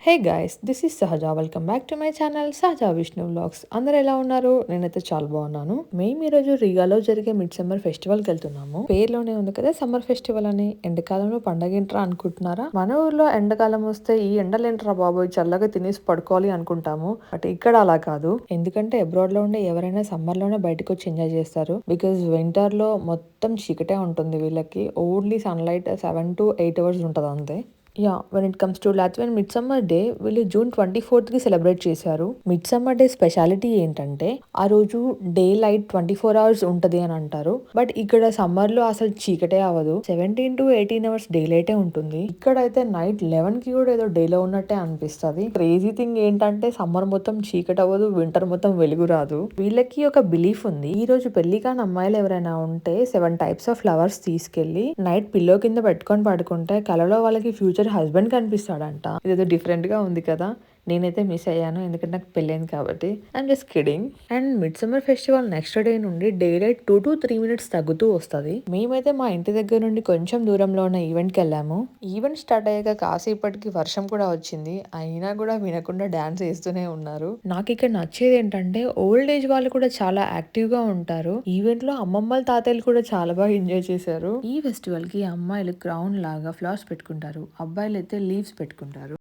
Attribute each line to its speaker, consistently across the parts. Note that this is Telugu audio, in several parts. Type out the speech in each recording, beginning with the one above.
Speaker 1: హే గైస్, దిస్ ఈస్ సహజ. Welcome back to my channel సహజ విష్ణు వ్లాగ్స్. అందరు ఎలా ఉన్నారు? నేనైతే చాలా బాగున్నాను. మేము ఈ రోజు రీగాలో జరిగే మిడ్ సమ్మర్ ఫెస్టివల్ కి వెళ్తున్నాము. పేరులోనే ఉంది కదా సమ్మర్ ఫెస్టివల్ అని. ఎండాకాలంలో పండగ ఏంట్రా అనుకుంటున్నారా? మన ఊర్లో ఎండాకాలం వస్తే ఈ ఎండలేంట్రా బాబోయ్ చల్లగా తినేసి పడుకోవాలి అనుకుంటాము. బట్ ఇక్కడ అలా కాదు. ఎందుకంటే అబ్రాడ్ లో ఉండే ఎవరైనా సమ్మర్ లోనే బయటకు వచ్చి ఎంజాయ్ చేస్తారు. బికాజ్ వింటర్ లో మొత్తం చీకటే ఉంటుంది. వీళ్ళకి ఓన్లీ సన్లైట్ 7 to 8 hours ఉంటుంది అంతే. When it comes to Latvian midsummer day వీళ్ళు June 24th కి సెలబ్రేట్ చేశారు. మిడ్ సమ్మర్ డే స్పెషాలిటీ ఏంటంటే ఆ రోజు డే లైట్ 24 hours ఉంటది అని అంటారు. బట్ ఇక్కడ సమ్మర్ లో అసలు చీకటే అవ్వదు. 17 to 18 hours డే లైటే ఉంటుంది. ఇక్కడైతే నైట్ 11 కి కూడా ఏదో డే లో ఉన్నట్టే అనిపిస్తుంది. క్రేజీ థింగ్ ఏంటంటే సమ్మర్ మొత్తం చీకటి అవ్వదు, వింటర్ మొత్తం వెలుగు రాదు. వీళ్ళకి ఒక బిలీఫ్ ఉంది. ఈ రోజు పెళ్లి కాని అమ్మాయిలు ఎవరైనా ఉంటే 7 types ఆఫ్ ఫ్లవర్స్ తీసుకెళ్లి నైట్ పిల్లో కింద పెట్టుకొని పడుకుంటే కలలో వాళ్ళకి ఫ్యూచర్ హస్బెండ్ కనిపిస్తాడంట. ఇదేదో డిఫరెంట్ గా ఉంది కదా. నేనైతే మిస్ అయ్యాను ఎందుకంటే నాకు పెళ్ళైంది కాబట్టి. I'm just kidding. And mid summer festival next day నుండి డే లైట్ 2 to 3 minutes తగ్గుతూ వస్తుంది. మేమైతే మా ఇంటి దగ్గర నుండి కొంచెం దూరంలో ఉన్న ఈవెంట్ కి వెళ్ళాము. ఈవెంట్ స్టార్ట్ అయ్యాక కాసేపటికి వర్షం కూడా వచ్చింది. అయినా కూడా వినకుండా డాన్స్ వేస్తూనే ఉన్నారు. నాకు ఇక్కడ నచ్చేది ఏంటంటే ఓల్డ్ ఏజ్ వాళ్ళు కూడా చాలా యాక్టివ్ గా ఉంటారు. ఈవెంట్ లో అమ్మమ్మల తాతయ్యలు కూడా చాలా బాగా ఎంజాయ్ చేశారు. ఈ ఫెస్టివల్ కి అమ్మాయిలు క్రౌన్ లాగా ఫ్లవర్స్ పెట్టుకుంటారు, అబ్బాయిలు అయితే లీవ్స్ పెట్టుకుంటారు.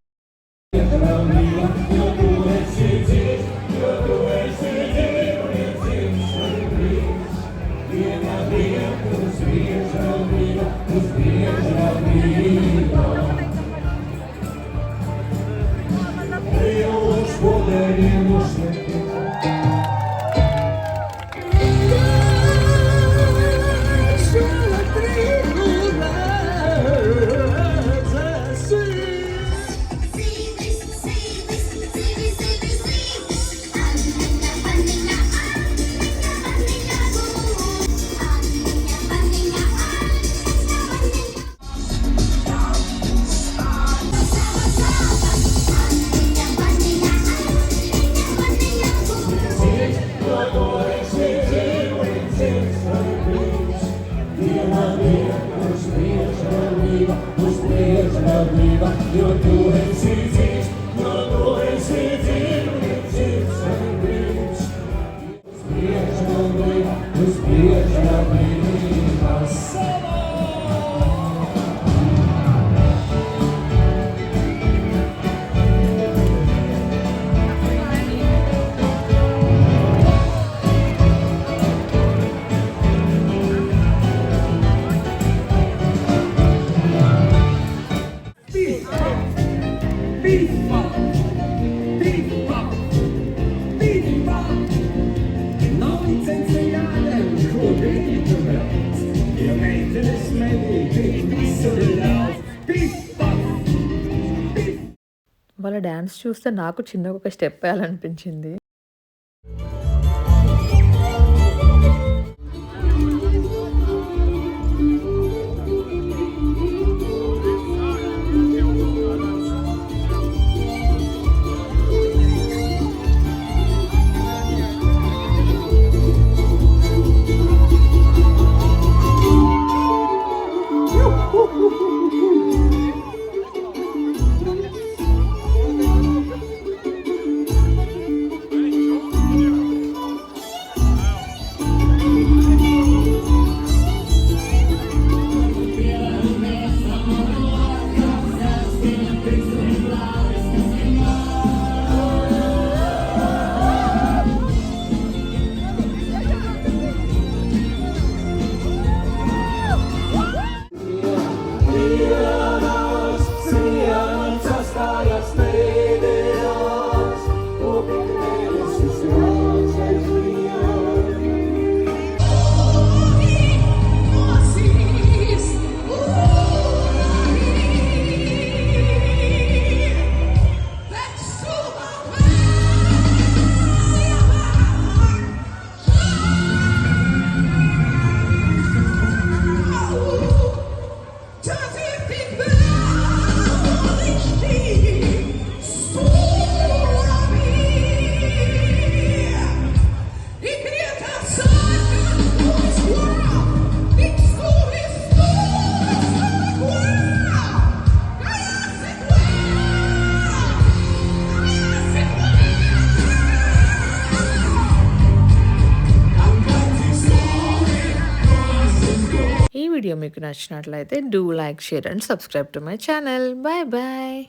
Speaker 1: వాళ్ళ డాన్స్ చూస్తే నాకు చిన్నగా ఒక స్టెప్ వేయాలనిపించింది. వీడియో మీకు నచ్చినట్లయితే do like, share and subscribe to my channel. Bye bye.